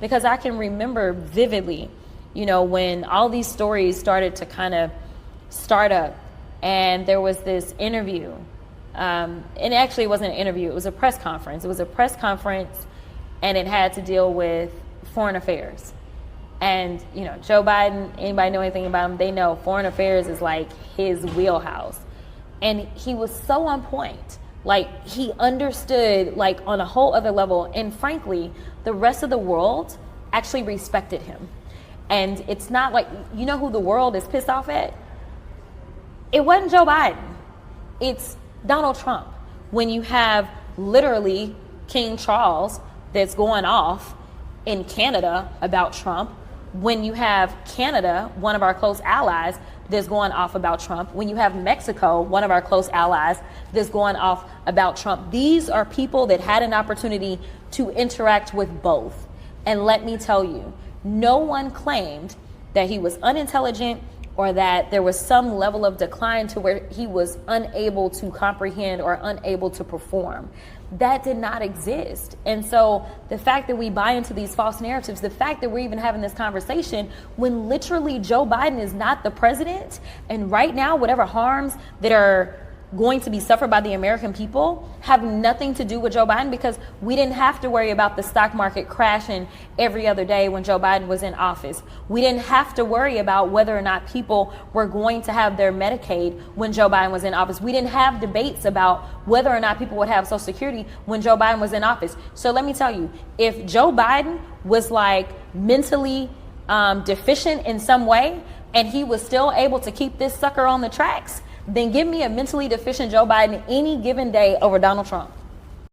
because I can remember vividly, when all these stories started to kind of start up, and there was this interview, and actually it wasn't an interview, it was a press conference. It was a press conference, and it had to deal with foreign affairs. And, Joe Biden, anybody know anything about him, they know foreign affairs is like his wheelhouse. And he was so on point. Like, he understood, like, on a whole other level. And frankly, the rest of the world actually respected him. And it's not like, who the world is pissed off at? It wasn't Joe Biden. It's Donald Trump. When you have literally King Charles that's going off in Canada about Trump, when you have Canada, one of our close allies, that's going off about Trump, when you have Mexico, one of our close allies, that's going off about Trump. These are people that had an opportunity to interact with both. And let me tell you, no one claimed that he was unintelligent or that there was some level of decline to where he was unable to comprehend or unable to perform. That did not exist. And so the fact that we buy into these false narratives, the fact that we're even having this conversation when literally Joe Biden is not the president, and right now whatever harms that are going to be suffered by the American people have nothing to do with Joe Biden, because we didn't have to worry about the stock market crashing every other day when Joe Biden was in office. We didn't have to worry about whether or not people were going to have their Medicaid when Joe Biden was in office. We didn't have debates about whether or not people would have Social Security when Joe Biden was in office. So let me tell you, if Joe Biden was like mentally deficient in some way and he was still able to keep this sucker on the tracks, then give me a mentally deficient Joe Biden any given day over Donald Trump.